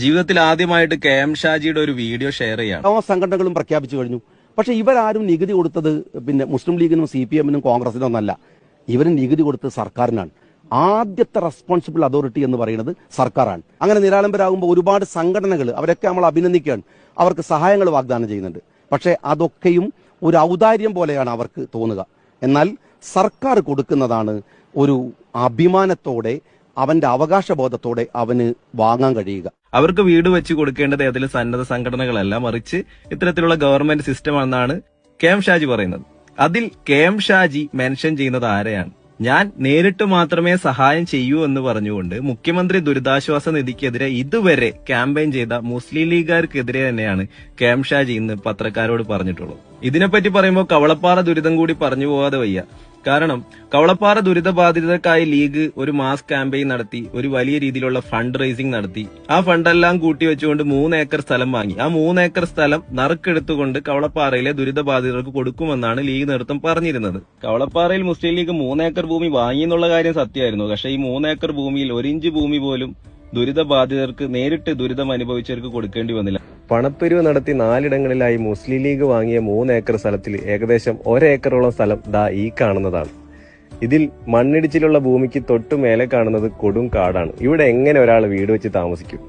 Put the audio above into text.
ജീവിതത്തിൽ ആദ്യമായിട്ട് K M ഷാജിയുടെ ഒരു വീഡിയോ ഷെയർ ചെയ്യാണ്. സംഘടനകളും പ്രഖ്യാപിച്ചു കഴിഞ്ഞു. പക്ഷെ ഇവരാരും നികുതി കൊടുത്തത് മുസ്ലിം ലീഗിനും CPM-നും കോൺഗ്രസിനും ഒന്നല്ല. ഇവർ നികുതി കൊടുത്തത് സർക്കാരിനാണ്. ആദ്യത്തെ റെസ്പോൺസിബിൾ അതോറിറ്റി എന്ന് പറയുന്നത് സർക്കാരാണ്. അങ്ങനെ നിരാലംബരാകുമ്പോൾ ഒരുപാട് സംഘടനകൾ അവരൊക്കെ നമ്മൾ അഭിനന്ദിക്കുകയാണ്, അവർക്ക് സഹായങ്ങൾ വാഗ്ദാനം ചെയ്യുന്നുണ്ട്. പക്ഷെ അതൊക്കെയും ഒരു ഔദാര്യം പോലെയാണ് അവർക്ക് തോന്നുക. എന്നാൽ സർക്കാർ കൊടുക്കുന്നതാണ് ഒരു അഭിമാനത്തോടെ, അവന്റെ അവകാശബോധത്തോടെ അവന് വാങ്ങാൻ കഴിയുക. അവർക്ക് വീട് വെച്ച് കൊടുക്കേണ്ടത് ഏതെങ്കിലും സന്നദ്ധ സംഘടനകളല്ല, മറിച്ച് ഇത്തരത്തിലുള്ള ഗവൺമെന്റ് സിസ്റ്റം ആണെന്നാണ് കെ എം ഷാജി പറയുന്നത്. അതിൽ കെ എം ഷാജി മെൻഷൻ ചെയ്യുന്നത് ആരെയാണ്? ഞാൻ നേരിട്ട് മാത്രമേ സഹായം ചെയ്യൂ എന്ന് പറഞ്ഞുകൊണ്ട് മുഖ്യമന്ത്രി ദുരിതാശ്വാസ നിധിക്കെതിരെ ഇതുവരെ ക്യാമ്പയിൻ ചെയ്ത മുസ്ലിം ലീഗുകാർക്കെതിരെ തന്നെയാണ് കെ എം ഷാജി ഇന്ന് പത്രക്കാരോട് പറഞ്ഞിട്ടുള്ളത്. ഇതിനെപ്പറ്റി പറയുമ്പോൾ കവളപ്പാറ ദുരിതം കൂടി പറഞ്ഞു പോകാതെ വയ്യ. കാരണം കവളപ്പാറ ദുരിതബാധിതർക്കായി ലീഗ് ഒരു മാസ് ക്യാമ്പയിൻ നടത്തി, ഒരു വലിയ രീതിയിലുള്ള ഫണ്ട് റേസിംഗ് നടത്തി. ആ ഫണ്ടെല്ലാം കൂട്ടി വെച്ചുകൊണ്ട് 3 ഏക്കർ സ്ഥലം വാങ്ങി. ആ 3 ഏക്കർ സ്ഥലം നറുക്കെടുത്തുകൊണ്ട് കവളപ്പാറയിലെ ദുരിതബാധിതർക്ക് കൊടുക്കുമെന്നാണ് ലീഗ് നേതൃത്വം പറഞ്ഞിരുന്നത്. കവളപ്പാറയിൽ മുസ്ലിം ലീഗ് 3 ഏക്കർ ഭൂമി വാങ്ങി എന്നുള്ള കാര്യം സത്യമായിരുന്നു. പക്ഷേ ഈ 3 ഏക്കർ ഭൂമിയിൽ 1 ഇഞ്ച് ഭൂമി പോലും ദുരിതബാധിതർക്ക്, നേരിട്ട് ദുരിതം അനുഭവിച്ചവർക്ക് കൊടുക്കേണ്ടി വന്നില്ല. പണപ്പിരിവ് നടത്തി 4 ഇടങ്ങളിലായി മുസ്ലിം ലീഗ് വാങ്ങിയ 3 ഏക്കർ സ്ഥലത്തിൽ ഏകദേശം 1 ഏക്കറോളം സ്ഥലം ദാ ഈ കാണുന്നതാണ്. ഇതിൽ മണ്ണിടിച്ചിലുള്ള ഭൂമിക്ക് തൊട്ടു മേലെ കാണുന്നത് കൊടും കാടാണ്. ഇവിടെ എങ്ങനെ ഒരാൾ വീട് വെച്ച് താമസിക്കും?